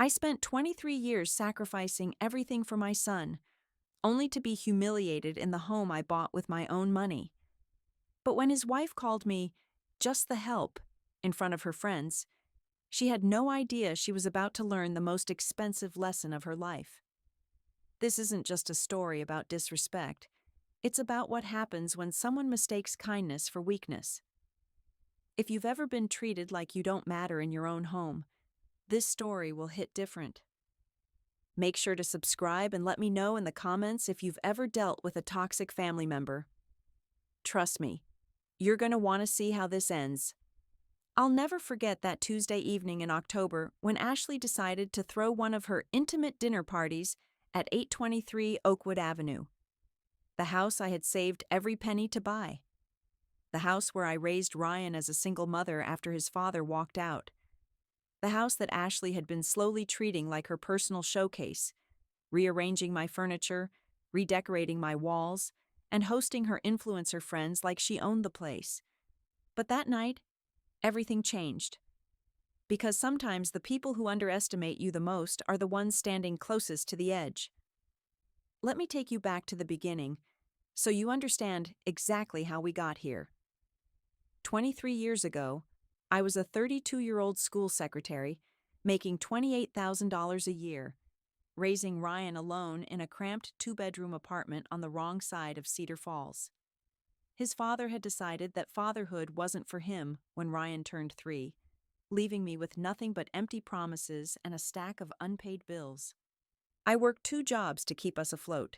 I spent 23 years sacrificing everything for my son, only to be humiliated in the home I bought with my own money. But when his wife called me just the help in front of her friends, she had no idea she was about to learn the most expensive lesson of her life. This isn't just a story about disrespect. It's about what happens when someone mistakes kindness for weakness. If you've ever been treated like you don't matter in your own home, this story will hit different. Make sure to subscribe and let me know in the comments if you've ever dealt with a toxic family member. Trust me, you're going to want to see how this ends. I'll never forget that Tuesday evening in October when Ashley decided to throw one of her intimate dinner parties at 823 Oakwood Avenue, the house I had saved every penny to buy. The house where I raised Ryan as a single mother after his father walked out. The house that Ashley had been slowly treating like her personal showcase, rearranging my furniture, redecorating my walls, and hosting her influencer friends like she owned the place. But that night, everything changed. Because sometimes the people who underestimate you the most are the ones standing closest to the edge. Let me take you back to the beginning, so you understand exactly how we got here. 23 years ago, I was a 32-year-old school secretary, making $28,000 a year, raising Ryan alone in a cramped two-bedroom apartment on the wrong side of Cedar Falls. His father had decided that fatherhood wasn't for him when Ryan turned 3, leaving me with nothing but empty promises and a stack of unpaid bills. I worked 2 jobs to keep us afloat.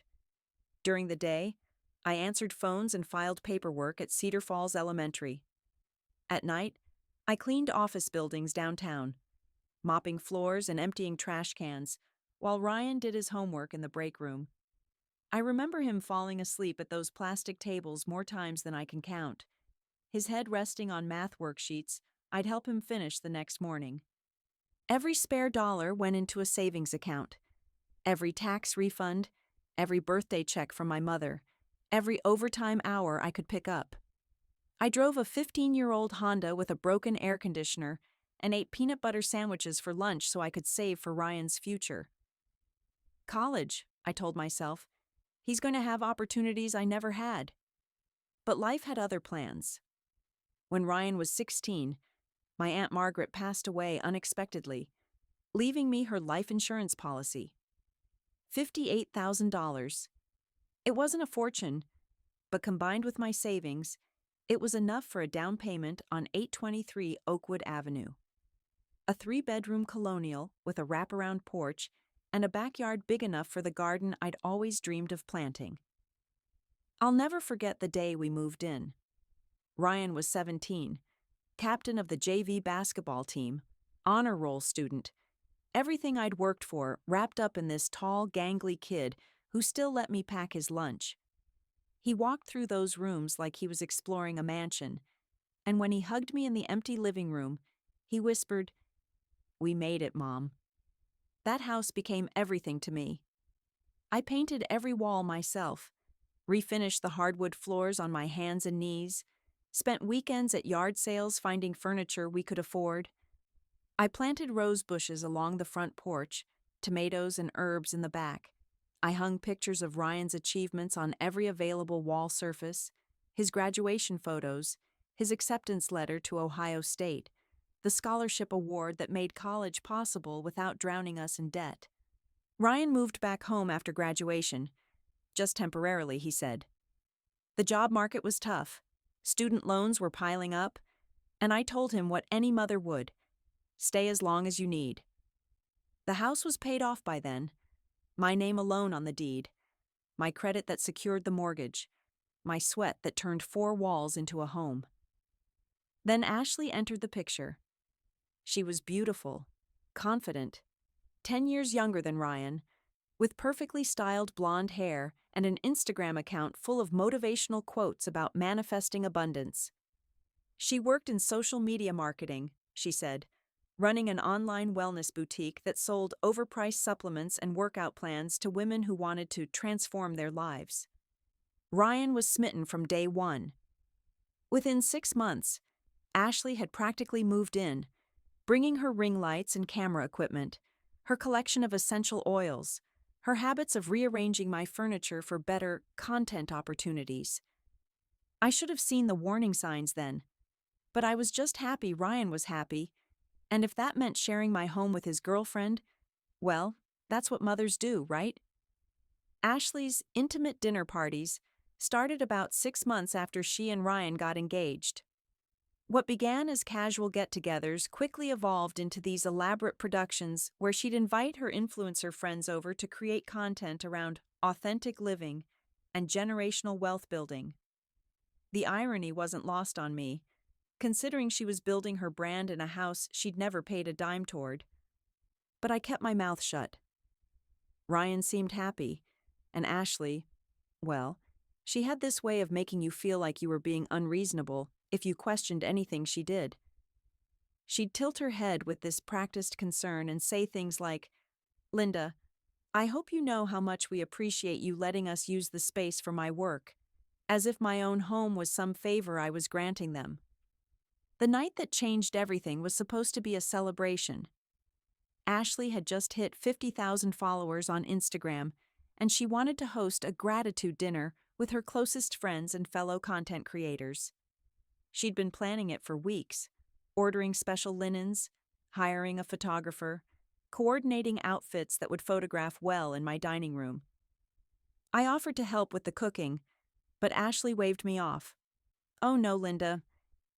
During the day, I answered phones and filed paperwork at Cedar Falls Elementary. At night, I cleaned office buildings downtown, mopping floors and emptying trash cans, while Ryan did his homework in the break room. I remember him falling asleep at those plastic tables more times than I can count. His head resting on math worksheets, I'd help him finish the next morning. Every spare dollar went into a savings account. Every tax refund, every birthday check from my mother, every overtime hour I could pick up. I drove a 15-year-old Honda with a broken air conditioner and ate peanut butter sandwiches for lunch so I could save for Ryan's future. College, I told myself. He's going to have opportunities I never had. But life had other plans. When Ryan was 16, my Aunt Margaret passed away unexpectedly, leaving me her life insurance policy. $58,000. It wasn't a fortune, but combined with my savings, it was enough for a down payment on 823 Oakwood Avenue. A 3-bedroom colonial with a wraparound porch and a backyard big enough for the garden I'd always dreamed of planting. I'll never forget the day we moved in. Ryan was 17, captain of the JV basketball team, honor roll student, everything I'd worked for wrapped up in this tall, gangly kid who still let me pack his lunch. He walked through those rooms like he was exploring a mansion, and when he hugged me in the empty living room, he whispered, "We made it, Mom." That house became everything to me. I painted every wall myself, refinished the hardwood floors on my hands and knees, spent weekends at yard sales finding furniture we could afford. I planted rose bushes along the front porch, tomatoes and herbs in the back. I hung pictures of Ryan's achievements on every available wall surface, his graduation photos, his acceptance letter to Ohio State, the scholarship award that made college possible without drowning us in debt. Ryan moved back home after graduation, just temporarily, he said. The job market was tough, student loans were piling up, and I told him what any mother would: stay as long as you need. The house was paid off by then, my name alone on the deed, my credit that secured the mortgage, my sweat that turned 4 walls into a home. Then Ashley entered the picture. She was beautiful, confident, 10 years younger than Ryan, with perfectly styled blonde hair and an Instagram account full of motivational quotes about manifesting abundance. She worked in social media marketing, she said, running an online wellness boutique that sold overpriced supplements and workout plans to women who wanted to transform their lives. Ryan was smitten from day one. Within 6 months, Ashley had practically moved in, bringing her ring lights and camera equipment, her collection of essential oils, her habits of rearranging my furniture for better content opportunities. I should have seen the warning signs then, but I was just happy Ryan was happy, and if that meant sharing my home with his girlfriend, well, that's what mothers do, right? Ashley's intimate dinner parties started about 6 months after she and Ryan got engaged. What began as casual get-togethers quickly evolved into these elaborate productions where she'd invite her influencer friends over to create content around authentic living and generational wealth building. The irony wasn't lost on me, considering she was building her brand in a house she'd never paid a dime toward. But I kept my mouth shut. Ryan seemed happy, and Ashley, well, she had this way of making you feel like you were being unreasonable if you questioned anything she did. She'd tilt her head with this practiced concern and say things like, "Linda, I hope you know how much we appreciate you letting us use the space for my work," as if my own home was some favor I was granting them. The night that changed everything was supposed to be a celebration. Ashley had just hit 50,000 followers on Instagram, and she wanted to host a gratitude dinner with her closest friends and fellow content creators. She'd been planning it for weeks, ordering special linens, hiring a photographer, coordinating outfits that would photograph well in my dining room. I offered to help with the cooking, but Ashley waved me off. "Oh no, Linda.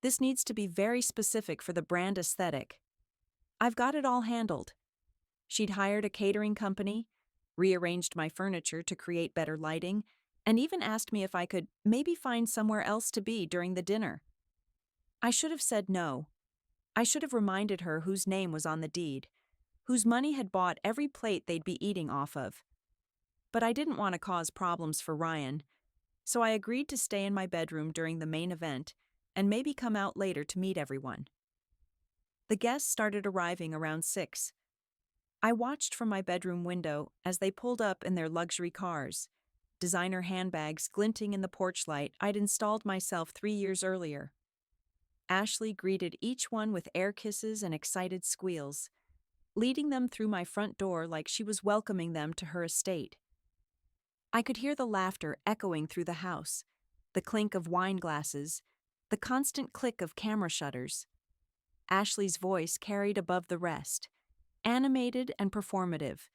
This needs to be very specific for the brand aesthetic. I've got it all handled." She'd hired a catering company, rearranged my furniture to create better lighting, and even asked me if I could maybe find somewhere else to be during the dinner. I should have said no. I should have reminded her whose name was on the deed, whose money had bought every plate they'd be eating off of. But I didn't want to cause problems for Ryan, so I agreed to stay in my bedroom during the main event and maybe come out later to meet everyone. The guests started arriving around 6. I watched from my bedroom window as they pulled up in their luxury cars, designer handbags glinting in the porch light I'd installed myself 3 years earlier. Ashley greeted each one with air kisses and excited squeals, leading them through my front door like she was welcoming them to her estate. I could hear the laughter echoing through the house, the clink of wine glasses, the constant click of camera shutters. Ashley's voice carried above the rest, animated and performative,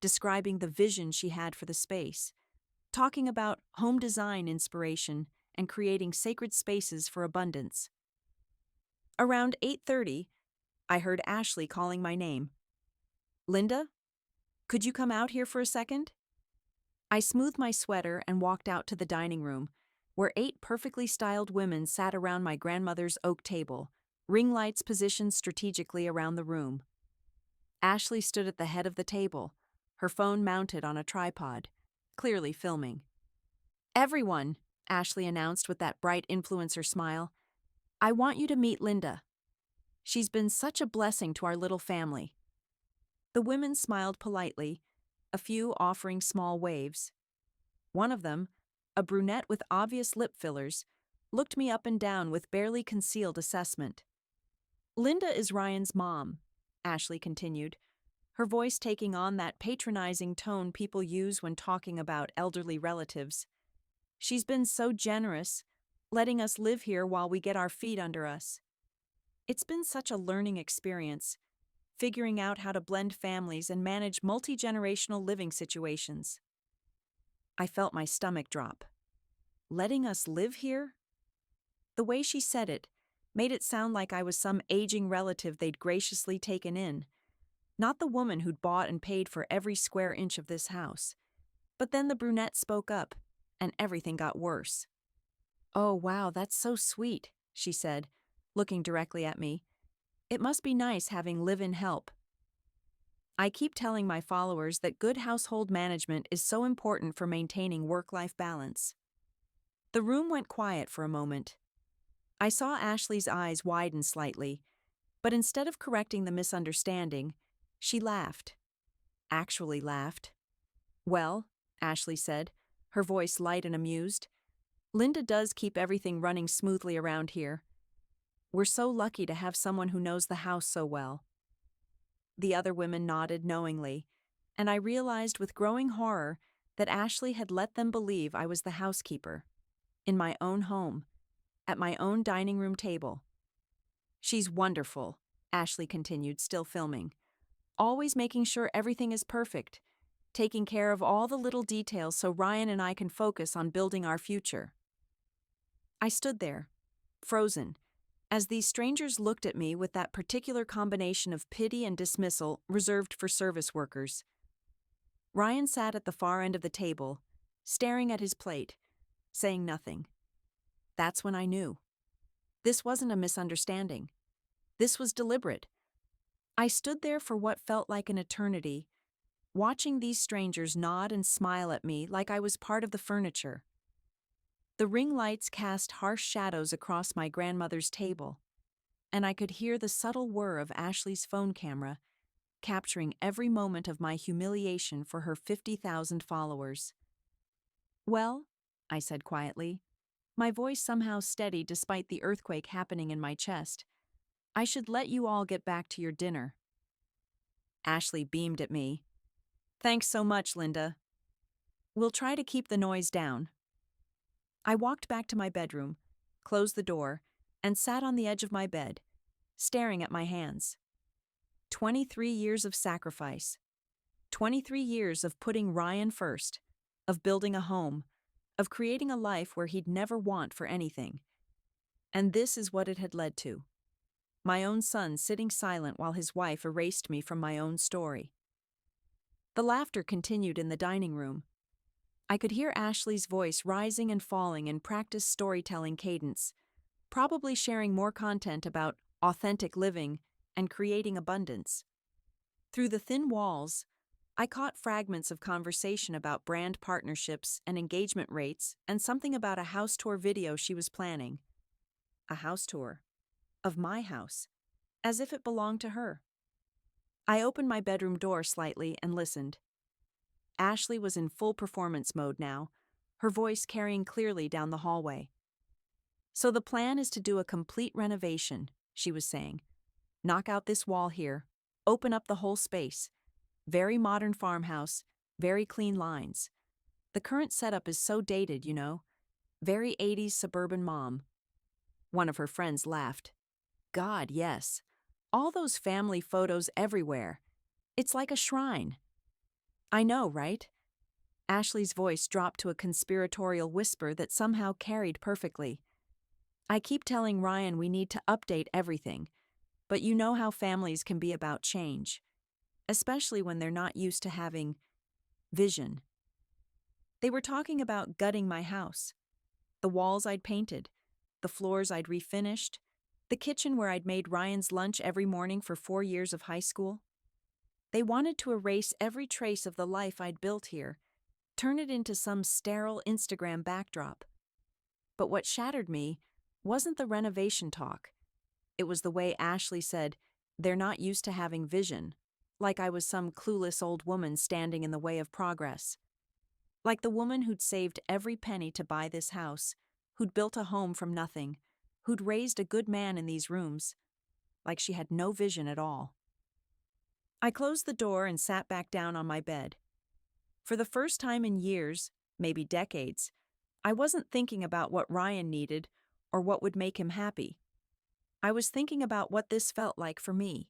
describing the vision she had for the space, talking about home design inspiration and creating sacred spaces for abundance. Around 8:30, I heard Ashley calling my name. "Linda, could you come out here for a second?" I smoothed my sweater and walked out to the dining room, where 8 perfectly styled women sat around my grandmother's oak table, ring lights positioned strategically around the room. Ashley stood at the head of the table, her phone mounted on a tripod, clearly filming. "Everyone," Ashley announced with that bright influencer smile, "I want you to meet Linda. She's been such a blessing to our little family." The women smiled politely, a few offering small waves. One of them, a brunette with obvious lip fillers, looked me up and down with barely concealed assessment. "Linda is Ryan's mom," Ashley continued, her voice taking on that patronizing tone people use when talking about elderly relatives. "She's been so generous, letting us live here while we get our feet under us. It's been such a learning experience, figuring out how to blend families and manage multi-generational living situations." I felt my stomach drop. Letting us live here? The way she said it made it sound like I was some aging relative they'd graciously taken in, not the woman who'd bought and paid for every square inch of this house. But then the brunette spoke up, and everything got worse. "Oh, wow, that's so sweet," she said, looking directly at me. "It must be nice having live-in help." I keep telling my followers that good household management is so important for maintaining work-life balance. The room went quiet for a moment. I saw Ashley's eyes widen slightly, but instead of correcting the misunderstanding, she laughed. Actually laughed. "Well," Ashley said, her voice light and amused, "Linda does keep everything running smoothly around here. We're so lucky to have someone who knows the house so well." The other women nodded knowingly, and I realized with growing horror that Ashley had let them believe I was the housekeeper, in my own home, at my own dining room table. "She's wonderful," Ashley continued, still filming. "Always making sure everything is perfect, taking care of all the little details so Ryan and I can focus on building our future." I stood there, frozen, as these strangers looked at me with that particular combination of pity and dismissal reserved for service workers. Ryan sat at the far end of the table, staring at his plate, saying nothing. That's when I knew. This wasn't a misunderstanding. This was deliberate. I stood there for what felt like an eternity, watching these strangers nod and smile at me like I was part of the furniture. The ring lights cast harsh shadows across my grandmother's table, and I could hear the subtle whir of Ashley's phone camera, capturing every moment of my humiliation for her 50,000 followers. "Well," I said quietly, my voice somehow steady despite the earthquake happening in my chest, "I should let you all get back to your dinner." Ashley beamed at me. "Thanks so much, Linda. We'll try to keep the noise down." I walked back to my bedroom, closed the door, and sat on the edge of my bed, staring at my hands. 23 years of sacrifice. 23 years of putting Ryan first, of building a home, of creating a life where he'd never want for anything. And this is what it had led to. My own son sitting silent while his wife erased me from my own story. The laughter continued in the dining room. I could hear Ashley's voice rising and falling in practiced storytelling cadence, probably sharing more content about authentic living and creating abundance. Through the thin walls, I caught fragments of conversation about brand partnerships and engagement rates and something about a house tour video she was planning. A house tour. Of my house. As if it belonged to her. I opened my bedroom door slightly and listened. Ashley was in full performance mode now, her voice carrying clearly down the hallway. "So the plan is to do a complete renovation," she was saying. "Knock out this wall here, open up the whole space. Very modern farmhouse, very clean lines. The current setup is so dated, you know. Very 80s suburban mom." One of her friends laughed. "God, yes. All those family photos everywhere. It's like a shrine." "I know, right?" Ashley's voice dropped to a conspiratorial whisper that somehow carried perfectly. "I keep telling Ryan we need to update everything, but you know how families can be about change, especially when they're not used to having vision." They were talking about gutting my house. The walls I'd painted, the floors I'd refinished, the kitchen where I'd made Ryan's lunch every morning for 4 years of high school. They wanted to erase every trace of the life I'd built here, turn it into some sterile Instagram backdrop. But what shattered me wasn't the renovation talk. It was the way Ashley said, "They're not used to having vision," like I was some clueless old woman standing in the way of progress. Like the woman who'd saved every penny to buy this house, who'd built a home from nothing, who'd raised a good man in these rooms, like she had no vision at all. I closed the door and sat back down on my bed. For the first time in years, maybe decades, I wasn't thinking about what Ryan needed or what would make him happy. I was thinking about what this felt like for me.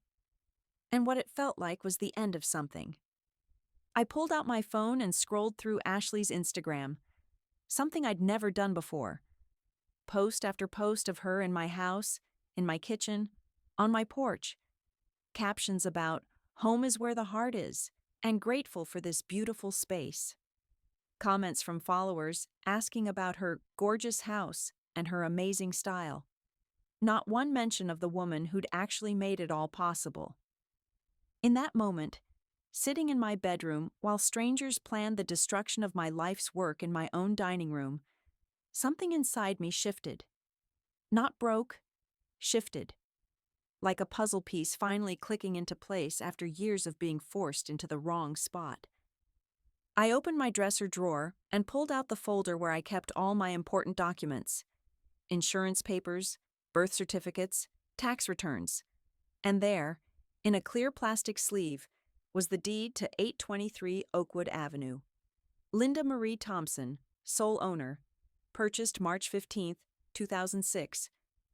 And what it felt like was the end of something. I pulled out my phone and scrolled through Ashley's Instagram, something I'd never done before. Post after post of her in my house, in my kitchen, on my porch. Captions about, "Home is where the heart is," and "Grateful for this beautiful space." Comments from followers asking about her gorgeous house and her amazing style. Not one mention of the woman who'd actually made it all possible. In that moment, sitting in my bedroom while strangers planned the destruction of my life's work in my own dining room, something inside me shifted. Not broke, shifted. Like a puzzle piece finally clicking into place after years of being forced into the wrong spot. I opened my dresser drawer and pulled out the folder where I kept all my important documents. Insurance papers, birth certificates, tax returns. And there, In a clear plastic sleeve was the deed to 823 Oakwood Avenue. Linda Marie Thompson, sole owner. Purchased March 15, 2006.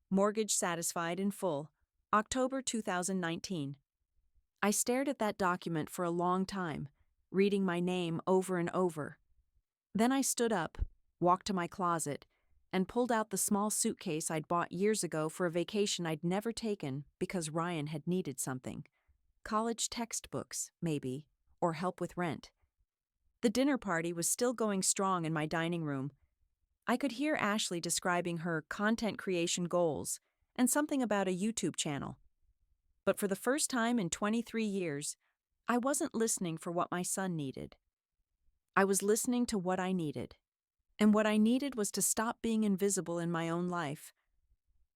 Mortgage satisfied in full. October 2019. I stared at that document for a long time, reading my name over and over. Then I stood up, walked to my closet, and pulled out the small suitcase I'd bought years ago for a vacation I'd never taken because Ryan had needed something. College textbooks, maybe, or help with rent. The dinner party was still going strong in my dining room. I could hear Ashley describing her content creation goals and something about a YouTube channel. But for the first time in 23 years, I wasn't listening for what my son needed. I was listening to what I needed. And what I needed was to stop being invisible in my own life.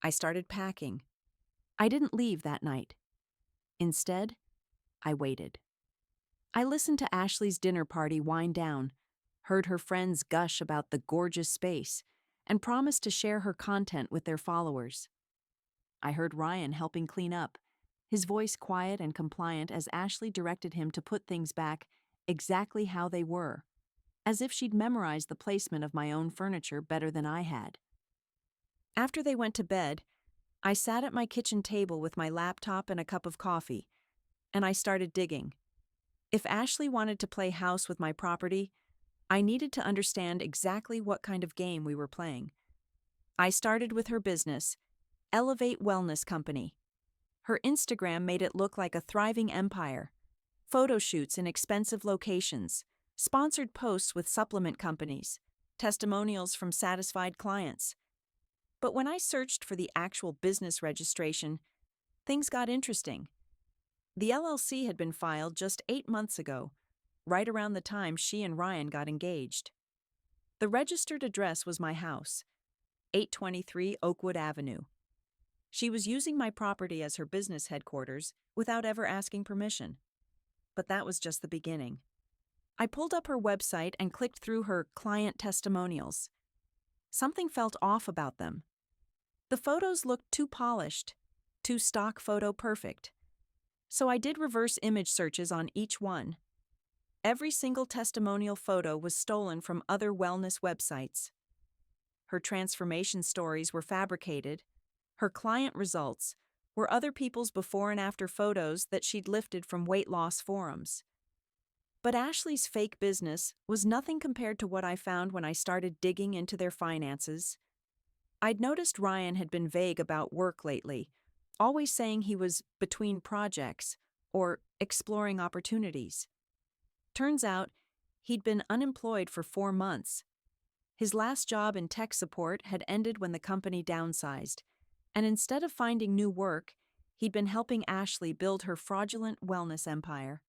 I started packing. I didn't leave that night. Instead, I waited. I listened to Ashley's dinner party wind down, heard her friends gush about the gorgeous space, and promised to share her content with their followers. I heard Ryan helping clean up, his voice quiet and compliant as Ashley directed him to put things back exactly how they were, as if she'd memorized the placement of my own furniture better than I had. After they went to bed, I sat at my kitchen table with my laptop and a cup of coffee, and I started digging. If Ashley wanted to play house with my property, I needed to understand exactly what kind of game we were playing. I started with her business, Elevate Wellness Company. Her Instagram made it look like a thriving empire. Photo shoots in expensive locations, sponsored posts with supplement companies, testimonials from satisfied clients. But when I searched for the actual business registration, things got interesting. The LLC had been filed just 8 months ago, right around the time she and Ryan got engaged. The registered address was my house, 823 Oakwood Avenue. She was using my property as her business headquarters without ever asking permission. But that was just the beginning. I pulled up her website and clicked through her client testimonials. Something felt off about them. The photos looked too polished, too stock photo perfect. So I did reverse image searches on each one. Every single testimonial photo was stolen from other wellness websites. Her transformation stories were fabricated. Her client results were other people's before and after photos that she'd lifted from weight loss forums. But Ashley's fake business was nothing compared to what I found when I started digging into their finances. I'd noticed Ryan had been vague about work lately, always saying he was between projects or exploring opportunities. Turns out, he'd been unemployed for 4 months. His last job in tech support had ended when the company downsized, and instead of finding new work, he'd been helping Ashley build her fraudulent wellness empire.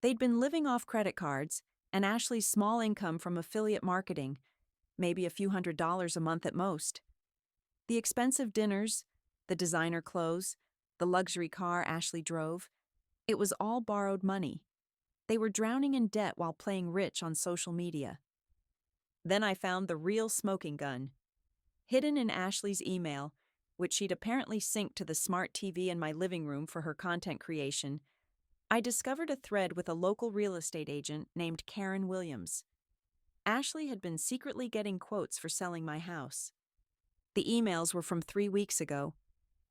They'd been living off credit cards, and Ashley's small income from affiliate marketing, maybe a few $100s a month at most. The expensive dinners, the designer clothes, the luxury car Ashley drove, it was all borrowed money. They were drowning in debt while playing rich on social media. Then I found the real smoking gun. Hidden in Ashley's email, which she'd apparently synced to the smart TV in my living room for her content creation, I discovered a thread with a local real estate agent named Karen Williams. Ashley had been secretly getting quotes for selling my house. The emails were from 3 weeks ago.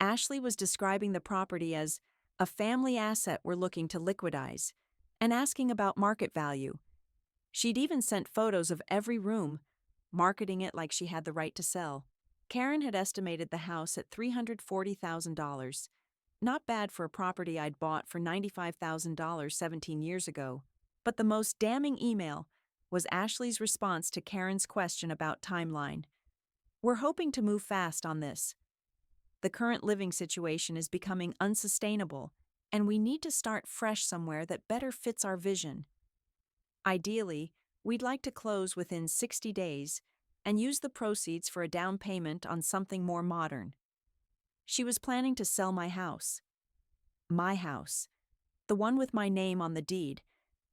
Ashley was describing the property as a family asset we're looking to liquidize, and asking about market value. She'd even sent photos of every room, marketing it like she had the right to sell. Karen had estimated the house at $340,000. Not bad for a property I'd bought for $95,000 17 years ago. But the most damning email was Ashley's response to Karen's question about timeline. We're hoping to move fast on this. The current living situation is becoming unsustainable, and we need to start fresh somewhere that better fits our vision. Ideally, we'd like to close within 60 days and use the proceeds for a down payment on something more modern. She was planning to sell my house. My house. The one with my name on the deed,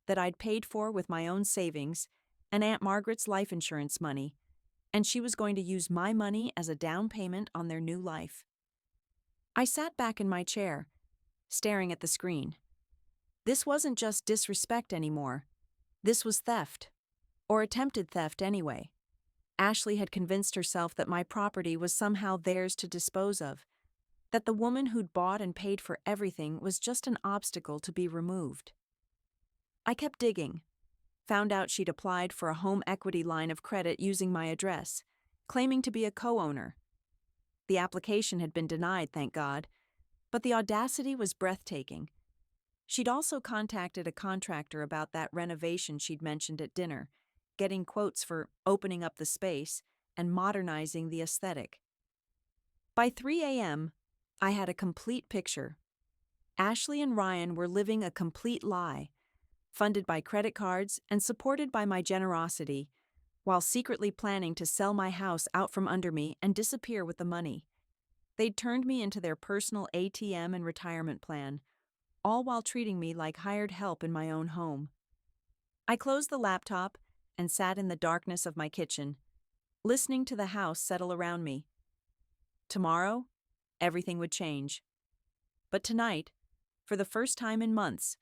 that I'd paid for with my own savings and Aunt Margaret's life insurance money, and she was going to use my money as a down payment on their new life. I sat back in my chair, staring at the screen. This wasn't just disrespect anymore. This was theft. Or attempted theft anyway. Ashley had convinced herself that my property was somehow theirs to dispose of, that the woman who'd bought and paid for everything was just an obstacle to be removed. I kept digging, found out she'd applied for a home equity line of credit using my address, claiming to be a co-owner. The application had been denied, thank God, but the audacity was breathtaking. She'd also contacted a contractor about that renovation she'd mentioned at dinner, getting quotes for opening up the space and modernizing the aesthetic. By 3 a.m., I had a complete picture. Ashley and Ryan were living a complete lie, funded by credit cards and supported by my generosity, while secretly planning to sell my house out from under me and disappear with the money. They'd turned me into their personal ATM and retirement plan, all while treating me like hired help in my own home. I closed the laptop and sat in the darkness of my kitchen, listening to the house settle around me. Tomorrow, everything would change. But tonight, for the first time in months,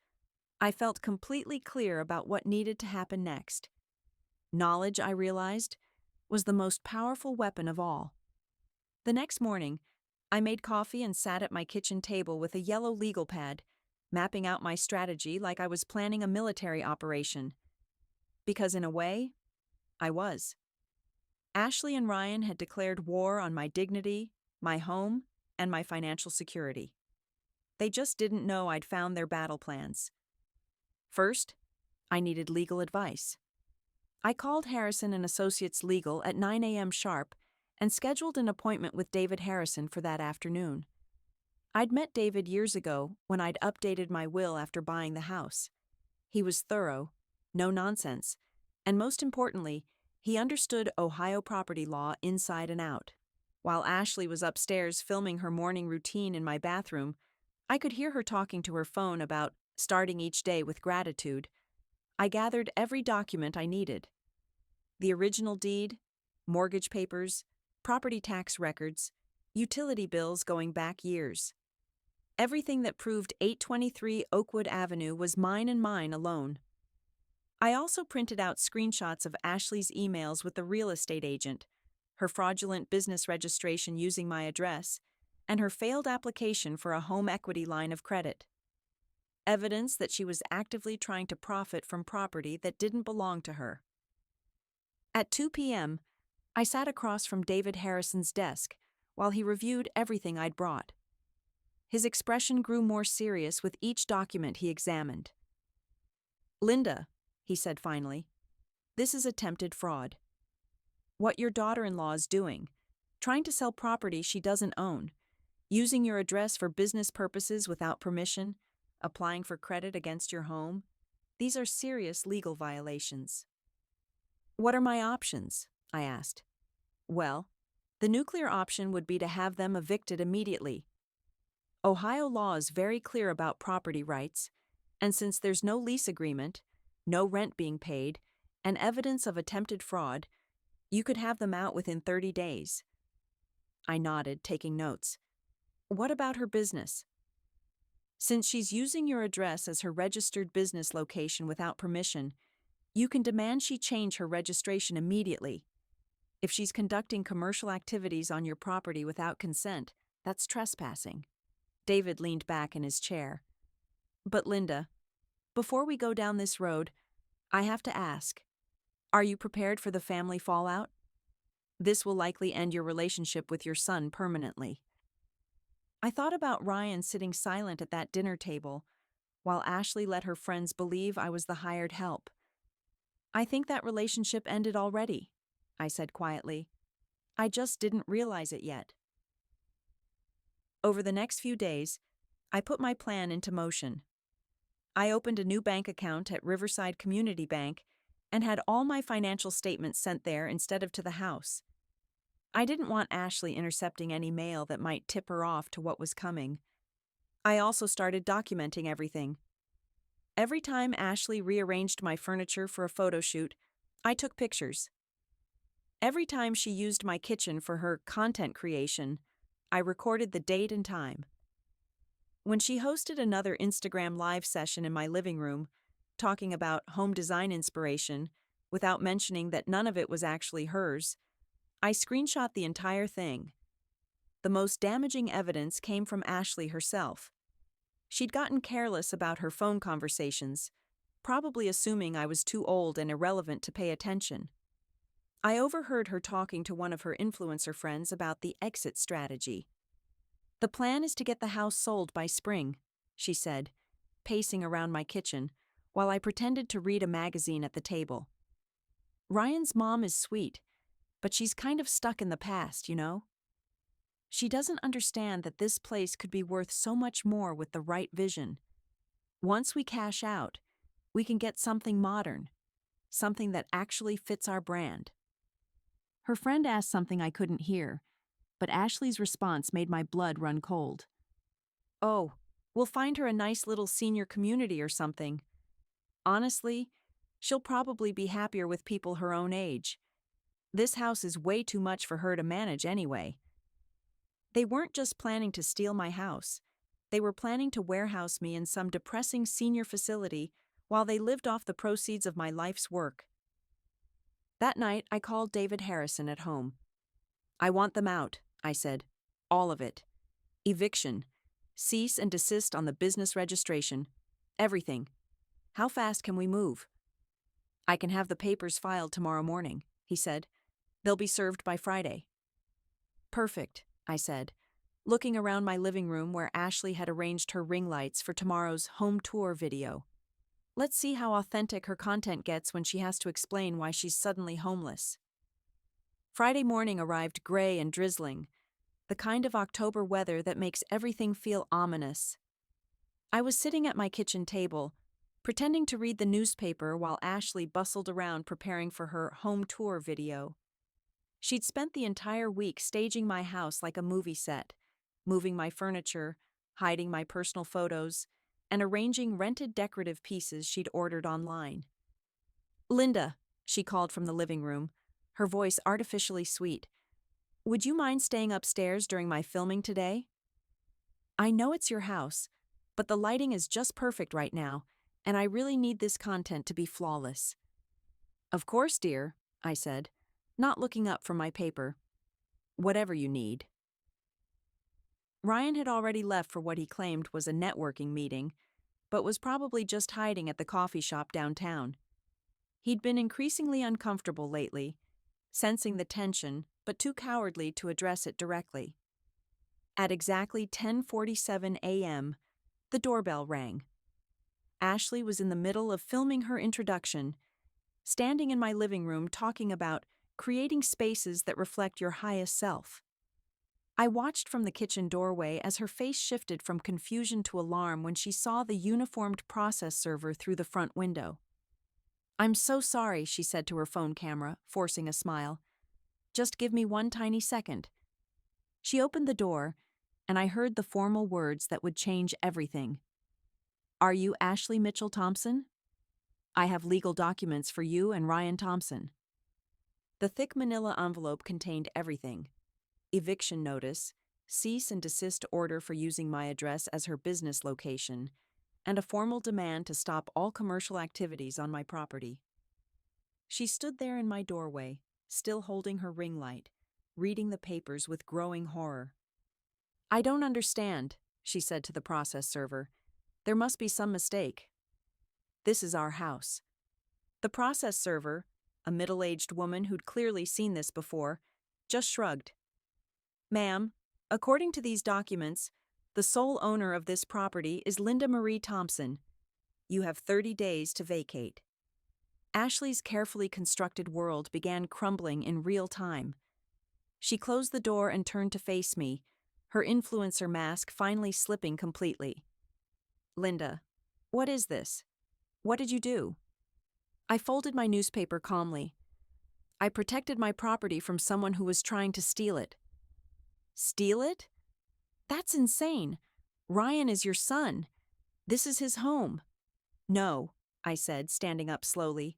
I felt completely clear about what needed to happen next. Knowledge, I realized, was the most powerful weapon of all. The next morning, I made coffee and sat at my kitchen table with a yellow legal pad, mapping out my strategy like I was planning a military operation. Because in a way, I was. Ashley and Ryan had declared war on my dignity, my home, and my financial security. They just didn't know I'd found their battle plans. First, I needed legal advice. I called Harrison and Associates Legal at 9 a.m. sharp and scheduled an appointment with David Harrison for that afternoon. I'd met David years ago when I'd updated my will after buying the house. He was thorough, no nonsense, and most importantly, he understood Ohio property law inside and out. While Ashley was upstairs filming her morning routine in my bathroom, I could hear her talking to her phone about starting each day with gratitude. I gathered every document I needed. The original deed, mortgage papers, property tax records, utility bills going back years. Everything that proved 823 Oakwood Avenue was mine and mine alone. I also printed out screenshots of Ashley's emails with the real estate agent, her fraudulent business registration using my address, and her failed application for a home equity line of credit. Evidence that she was actively trying to profit from property that didn't belong to her. At 2 p.m., I sat across from David Harrison's desk while he reviewed everything I'd brought. His expression grew more serious with each document he examined. "Linda," he said finally, "this is attempted fraud. What your daughter-in-law is doing, trying to sell property she doesn't own, using your address for business purposes without permission, applying for credit against your home, these are serious legal violations." "What are my options?" I asked. "Well, the nuclear option would be to have them evicted immediately. Ohio law is very clear about property rights, and since there's no lease agreement, no rent being paid, and evidence of attempted fraud, you could have them out within 30 days. I nodded, taking notes. "What about her business?" "Since she's using your address as her registered business location without permission, you can demand she change her registration immediately. If she's conducting commercial activities on your property without consent, that's trespassing." David leaned back in his chair. "But Linda, before we go down this road, I have to ask, are you prepared for the family fallout? This will likely end your relationship with your son permanently." I thought about Ryan sitting silent at that dinner table, while Ashley let her friends believe I was the hired help. "I think that relationship ended already," I said quietly. "I just didn't realize it yet." Over the next few days, I put my plan into motion. I opened a new bank account at Riverside Community Bank and had all my financial statements sent there instead of to the house. I didn't want Ashley intercepting any mail that might tip her off to what was coming. I also started documenting everything. Every time Ashley rearranged my furniture for a photo shoot, I took pictures. Every time she used my kitchen for her content creation, I recorded the date and time. When she hosted another Instagram live session in my living room, talking about home design inspiration, without mentioning that none of it was actually hers, I screenshot the entire thing. The most damaging evidence came from Ashley herself. She'd gotten careless about her phone conversations, probably assuming I was too old and irrelevant to pay attention. I overheard her talking to one of her influencer friends about the exit strategy. "The plan is to get the house sold by spring," she said, pacing around my kitchen, while I pretended to read a magazine at the table. "Ryan's mom is sweet, but she's kind of stuck in the past, you know? She doesn't understand that this place could be worth so much more with the right vision. Once we cash out, we can get something modern, something that actually fits our brand." Her friend asked something I couldn't hear, but Ashley's response made my blood run cold. "Oh, we'll find her a nice little senior community or something. Honestly, she'll probably be happier with people her own age. This house is way too much for her to manage anyway." They weren't just planning to steal my house. They were planning to warehouse me in some depressing senior facility while they lived off the proceeds of my life's work. That night, I called David Harrison at home. "I want them out," I said. "All of it. Eviction. Cease and desist on the business registration. Everything. How fast can we move?" "I can have the papers filed tomorrow morning," he said. "They'll be served by Friday." "Perfect," I said, looking around my living room where Ashley had arranged her ring lights for tomorrow's home tour video. Let's see how authentic her content gets when she has to explain why she's suddenly homeless. Friday morning arrived gray and drizzling, the kind of October weather that makes everything feel ominous. I was sitting at my kitchen table, pretending to read the newspaper while Ashley bustled around preparing for her home tour video. She'd spent the entire week staging my house like a movie set, moving my furniture, hiding my personal photos, and arranging rented decorative pieces she'd ordered online. "Linda," she called from the living room, her voice artificially sweet, "would you mind staying upstairs during my filming today? I know it's your house, but the lighting is just perfect right now, and I really need this content to be flawless." "Of course, dear," I said, not looking up from my paper. "Whatever you need." Ryan had already left for what he claimed was a networking meeting, but was probably just hiding at the coffee shop downtown. He'd been increasingly uncomfortable lately, sensing the tension, but too cowardly to address it directly. At exactly 10:47 a.m., the doorbell rang. Ashley was in the middle of filming her introduction, standing in my living room talking about creating spaces that reflect your highest self. I watched from the kitchen doorway as her face shifted from confusion to alarm when she saw the uniformed process server through the front window. "I'm so sorry," she said to her phone camera, forcing a smile. "Just give me one tiny second." She opened the door, and I heard the formal words that would change everything. "Are you Ashley Mitchell Thompson? I have legal documents for you and Ryan Thompson." The thick manila envelope contained everything: eviction notice, cease and desist order for using my address as her business location, and a formal demand to stop all commercial activities on my property. She stood there in my doorway, still holding her ring light, reading the papers with growing horror. "I don't understand," she said to the process server. "There must be some mistake. This is our house." The process server, a middle-aged woman who'd clearly seen this before, just shrugged. "Ma'am, according to these documents, the sole owner of this property is Linda Marie Thompson. You have 30 days to vacate." Ashley's carefully constructed world began crumbling in real time. She closed the door and turned to face me, her influencer mask finally slipping completely. "Linda, what is this? What did you do?" I folded my newspaper calmly. "I protected my property from someone who was trying to steal it." "Steal it? That's insane. Ryan is your son. This is his home." "No," I said, standing up slowly.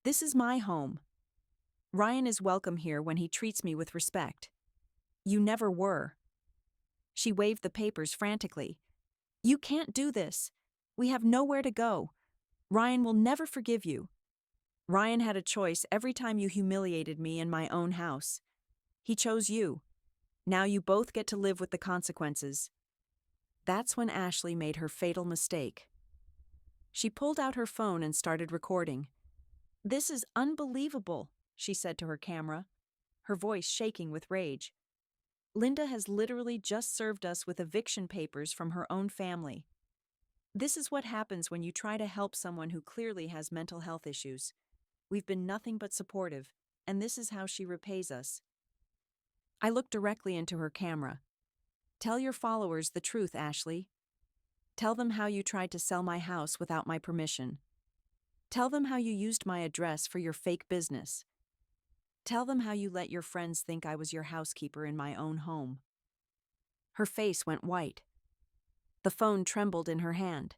"This is my home. Ryan is welcome here when he treats me with respect. You never were." She waved the papers frantically. You can't do this. We have nowhere to go. Ryan will never forgive you. Ryan had a choice every time you humiliated me in my own house. He chose you. Now you both get to live with the consequences. That's when Ashley made her fatal mistake. She pulled out her phone and started recording. "This is unbelievable," she said to her camera, her voice shaking with rage. "Linda has literally just served us with eviction papers from her own family. This is what happens when you try to help someone who clearly has mental health issues. We've been nothing but supportive, and this is how she repays us." I looked directly into her camera. "Tell your followers the truth, Ashley. Tell them how you tried to sell my house without my permission. Tell them how you used my address for your fake business. Tell them how you let your friends think I was your housekeeper in my own home." Her face went white. The phone trembled in her hand.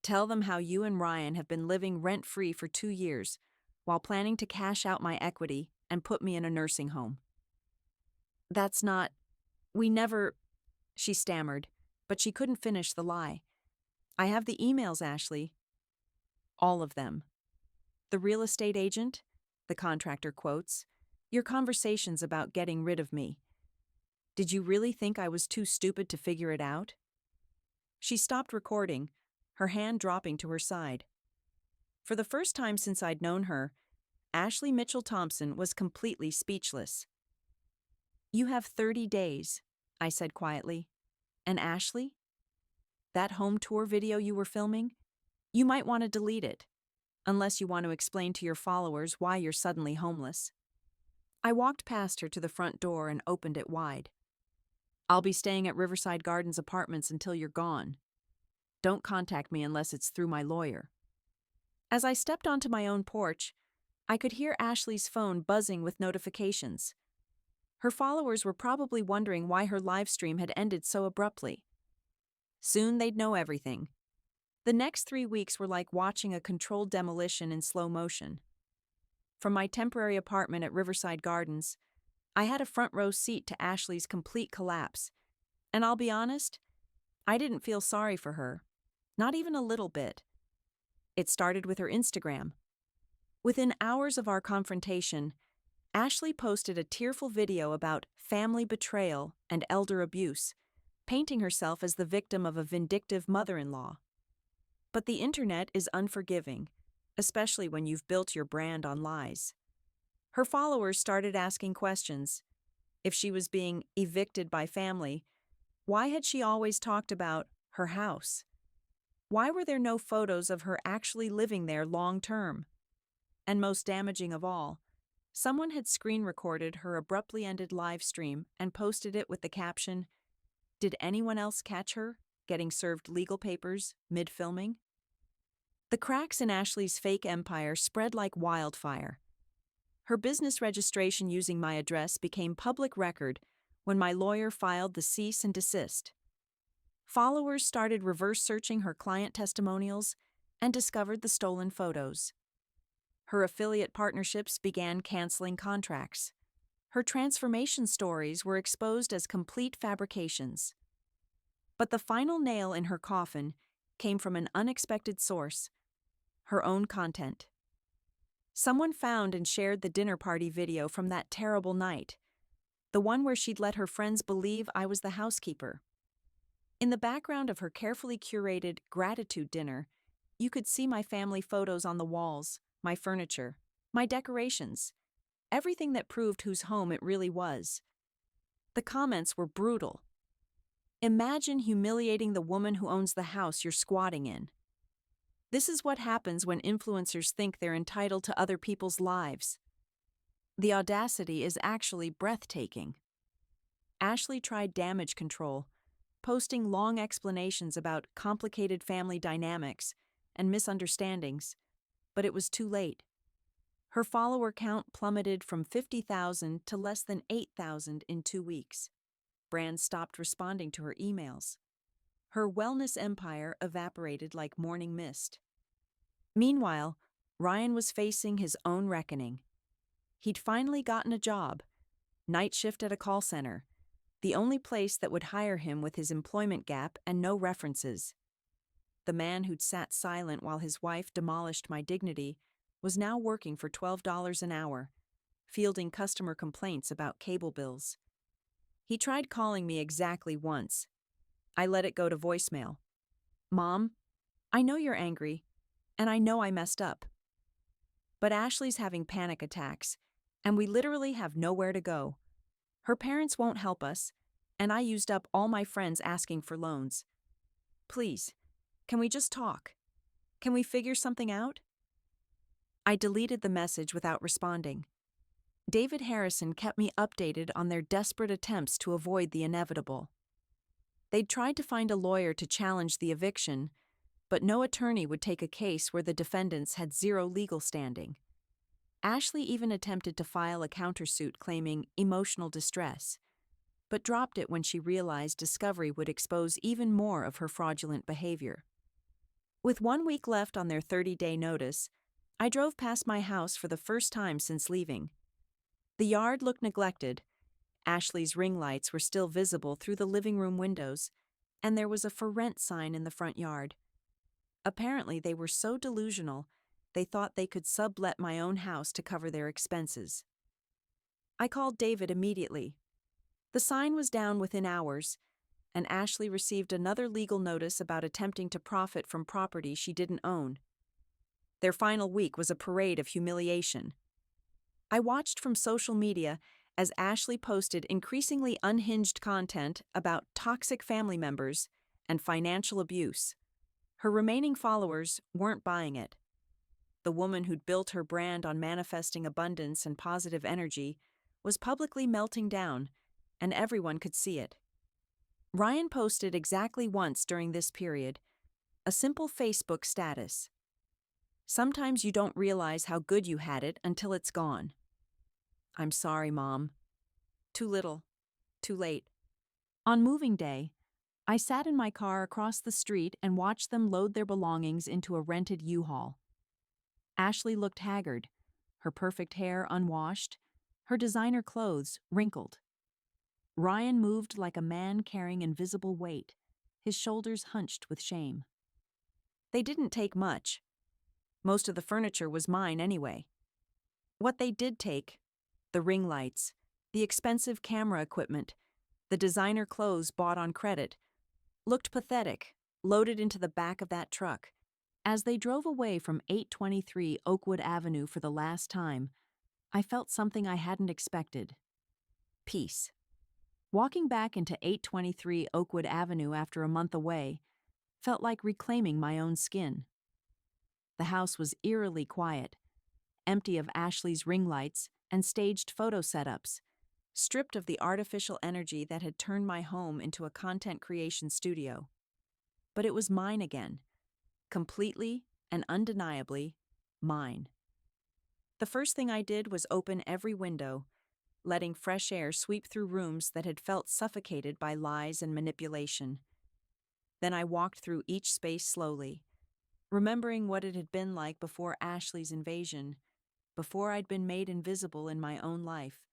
"Tell them how you and Ryan have been living rent-free for 2 years while planning to cash out my equity and put me in a nursing home." "That's not... We never..." she stammered, but she couldn't finish the lie. "I have the emails, Ashley. All of them. The real estate agent, the contractor quotes, your conversations about getting rid of me. Did you really think I was too stupid to figure it out?" She stopped recording, her hand dropping to her side. For the first time since I'd known her, Ashley Mitchell Thompson was completely speechless. "You have 30 days, I said quietly. "And Ashley? That home tour video you were filming? You might want to delete it, unless you want to explain to your followers why you're suddenly homeless." I walked past her to the front door and opened it wide. "I'll be staying at Riverside Gardens Apartments until you're gone. Don't contact me unless it's through my lawyer." As I stepped onto my own porch, I could hear Ashley's phone buzzing with notifications. Her followers were probably wondering why her live stream had ended so abruptly. Soon they'd know everything. The next 3 weeks were like watching a controlled demolition in slow motion. From my temporary apartment at Riverside Gardens, I had a front row seat to Ashley's complete collapse. And I'll be honest, I didn't feel sorry for her. Not even a little bit. It started with her Instagram. Within hours of our confrontation, Ashley posted a tearful video about family betrayal and elder abuse, painting herself as the victim of a vindictive mother-in-law. But the internet is unforgiving, especially when you've built your brand on lies. Her followers started asking questions. If she was being evicted by family, why had she always talked about her house? Why were there no photos of her actually living there long-term? And most damaging of all, someone had screen recorded her abruptly ended live stream and posted it with the caption, "Did anyone else catch her getting served legal papers mid-filming?" The cracks in Ashley's fake empire spread like wildfire. Her business registration using my address became public record when my lawyer filed the cease and desist. Followers started reverse searching her client testimonials and discovered the stolen photos. Her affiliate partnerships began canceling contracts. Her transformation stories were exposed as complete fabrications. But the final nail in her coffin came from an unexpected source: her own content. Someone found and shared the dinner party video from that terrible night, the one where she'd let her friends believe I was the housekeeper. In the background of her carefully curated gratitude dinner, you could see my family photos on the walls, my furniture, my decorations, everything that proved whose home it really was. The comments were brutal. "Imagine humiliating the woman who owns the house you're squatting in. This is what happens when influencers think they're entitled to other people's lives." The audacity is actually breathtaking. Ashley tried damage control, posting long explanations about complicated family dynamics and misunderstandings, but it was too late. Her follower count plummeted from 50,000 to less than 8,000 in 2 weeks. Brands stopped responding to her emails. Her wellness empire evaporated like morning mist. Meanwhile, Ryan was facing his own reckoning. He'd finally gotten a job, night shift at a call center, the only place that would hire him with his employment gap and no references. The man who'd sat silent while his wife demolished my dignity was now working for $12 an hour, fielding customer complaints about cable bills. He tried calling me exactly once. I let it go to voicemail. "Mom, I know you're angry, and I know I messed up. But Ashley's having panic attacks, and we literally have nowhere to go. Her parents won't help us, and I used up all my friends asking for loans. Please, can we just talk? Can we figure something out?" I deleted the message without responding. David Harrison kept me updated on their desperate attempts to avoid the inevitable. They'd tried to find a lawyer to challenge the eviction, but no attorney would take a case where the defendants had zero legal standing. Ashley even attempted to file a countersuit claiming emotional distress, but dropped it when she realized discovery would expose even more of her fraudulent behavior. With 1 week left on their 30-day notice, I drove past my house for the first time since leaving. The yard looked neglected. Ashley's ring lights were still visible through the living room windows, and there was a "for rent" sign in the front yard. Apparently, they were so delusional, they thought they could sublet my own house to cover their expenses. I called David immediately. The sign was down within hours, and Ashley received another legal notice about attempting to profit from property she didn't own. Their final week was a parade of humiliation. I watched from social media as Ashley posted increasingly unhinged content about toxic family members and financial abuse. Her remaining followers weren't buying it. The woman who'd built her brand on manifesting abundance and positive energy was publicly melting down, and everyone could see it. Ryan posted exactly once during this period, a simple Facebook status. "Sometimes you don't realize how good you had it until it's gone. I'm sorry, Mom. Too little, too late." On moving day, I sat in my car across the street and watched them load their belongings into a rented U-Haul. Ashley looked haggard, her perfect hair unwashed, her designer clothes wrinkled. Ryan moved like a man carrying invisible weight, his shoulders hunched with shame. They didn't take much. Most of the furniture was mine anyway. What they did take, the ring lights, the expensive camera equipment, the designer clothes bought on credit, looked pathetic, loaded into the back of that truck. As they drove away from 823 Oakwood Avenue for the last time, I felt something I hadn't expected. Peace. Walking back into 823 Oakwood Avenue after a month away felt like reclaiming my own skin. The house was eerily quiet, empty of Ashley's ring lights and staged photo setups, stripped of the artificial energy that had turned my home into a content creation studio. But it was mine again, completely and undeniably mine. The first thing I did was open every window, letting fresh air sweep through rooms that had felt suffocated by lies and manipulation. Then I walked through each space slowly, remembering what it had been like before Ashley's invasion, before I'd been made invisible in my own life.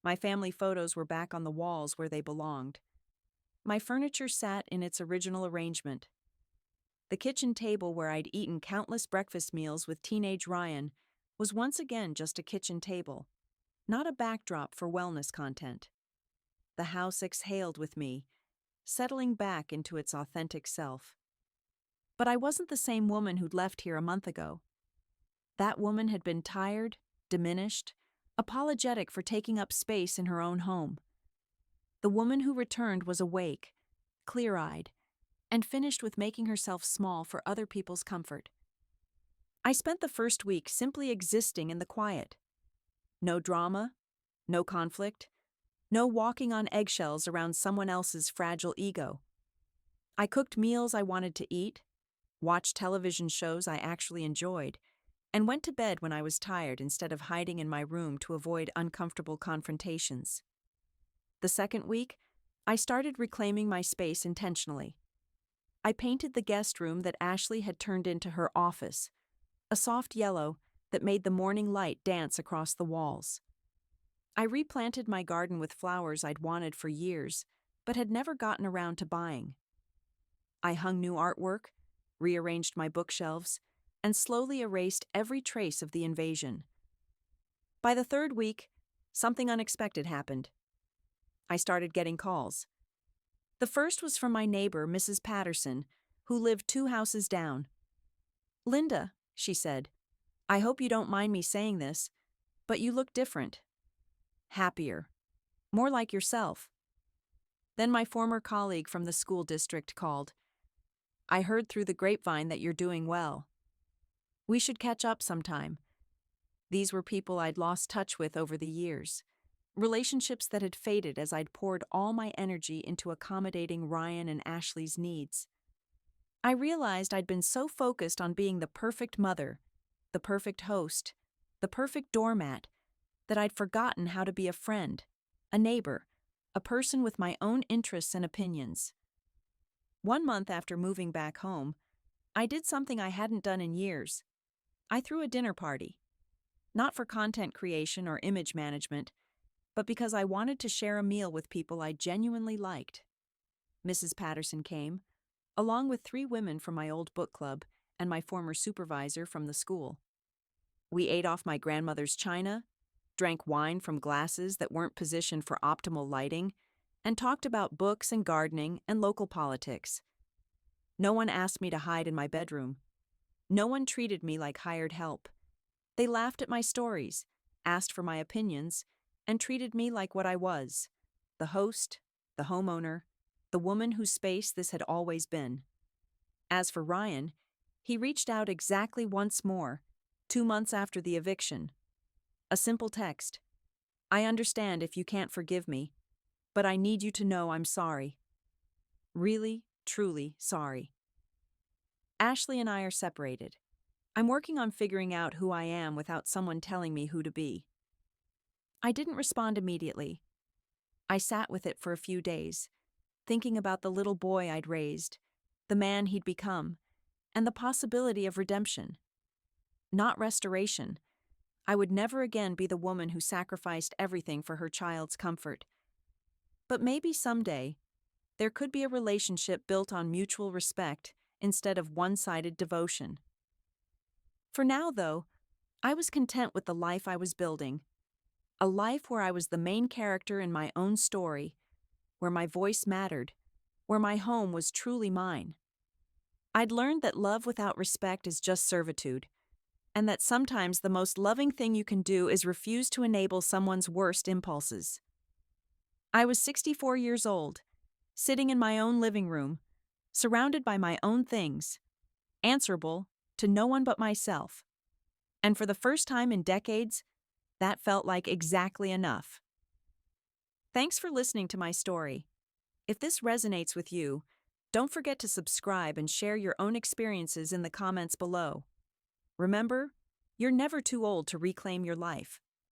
My family photos were back on the walls where they belonged. My furniture sat in its original arrangement. The kitchen table where I'd eaten countless breakfast meals with teenage Ryan was once again just a kitchen table, not a backdrop for wellness content. The house exhaled with me, settling back into its authentic self. But I wasn't the same woman who'd left here a month ago. That woman had been tired, diminished, apologetic for taking up space in her own home. The woman who returned was awake, clear-eyed, and finished with making herself small for other people's comfort. I spent the first week simply existing in the quiet. No drama, no conflict, no walking on eggshells around someone else's fragile ego. I cooked meals I wanted to eat, watched television shows I actually enjoyed, and went to bed when I was tired instead of hiding in my room to avoid uncomfortable confrontations. The second week, I started reclaiming my space intentionally. I painted the guest room that Ashley had turned into her office, a soft yellow that made the morning light dance across the walls. I replanted my garden with flowers I'd wanted for years, but had never gotten around to buying. I hung new artwork, rearranged my bookshelves, and slowly erased every trace of the invasion. By the third week, something unexpected happened. I started getting calls. The first was from my neighbor, Mrs. Patterson, who lived 2 houses down. "Linda," she said, "I hope you don't mind me saying this, but you look different. Happier. More like yourself." Then my former colleague from the school district called. "I heard through the grapevine that you're doing well. We should catch up sometime." These were people I'd lost touch with over the years, relationships that had faded as I'd poured all my energy into accommodating Ryan and Ashley's needs. I realized I'd been so focused on being the perfect mother, the perfect host, the perfect doormat, that I'd forgotten how to be a friend, a neighbor, a person with my own interests and opinions. 1 month after moving back home, I did something I hadn't done in years. I threw a dinner party. Not for content creation or image management, but because I wanted to share a meal with people I genuinely liked. Mrs. Patterson came, along with 3 women from my old book club and my former supervisor from the school. We ate off my grandmother's china, drank wine from glasses that weren't positioned for optimal lighting, and talked about books and gardening and local politics. No one asked me to hide in my bedroom. No one treated me like hired help. They laughed at my stories, asked for my opinions, and treated me like what I was: the host, the homeowner, the woman whose space this had always been. As for Ryan, he reached out exactly once more, 2 months after the eviction. A simple text: "I understand if you can't forgive me, but I need you to know I'm sorry. Really, truly sorry." Ashley and I are separated. I'm working on figuring out who I am without someone telling me who to be. I didn't respond immediately. I sat with it for a few days, thinking about the little boy I'd raised, the man he'd become, and the possibility of redemption. Not restoration. I would never again be the woman who sacrificed everything for her child's comfort. But maybe someday, there could be a relationship built on mutual respect instead of one-sided devotion. For now, though, I was content with the life I was building. A life where I was the main character in my own story, where my voice mattered, where my home was truly mine. I'd learned that love without respect is just servitude, and that sometimes the most loving thing you can do is refuse to enable someone's worst impulses. I was 64 years old, sitting in my own living room, surrounded by my own things, answerable to no one but myself. And for the first time in decades, that felt like exactly enough. Thanks for listening to my story. If this resonates with you, don't forget to subscribe and share your own experiences in the comments below. Remember, you're never too old to reclaim your life.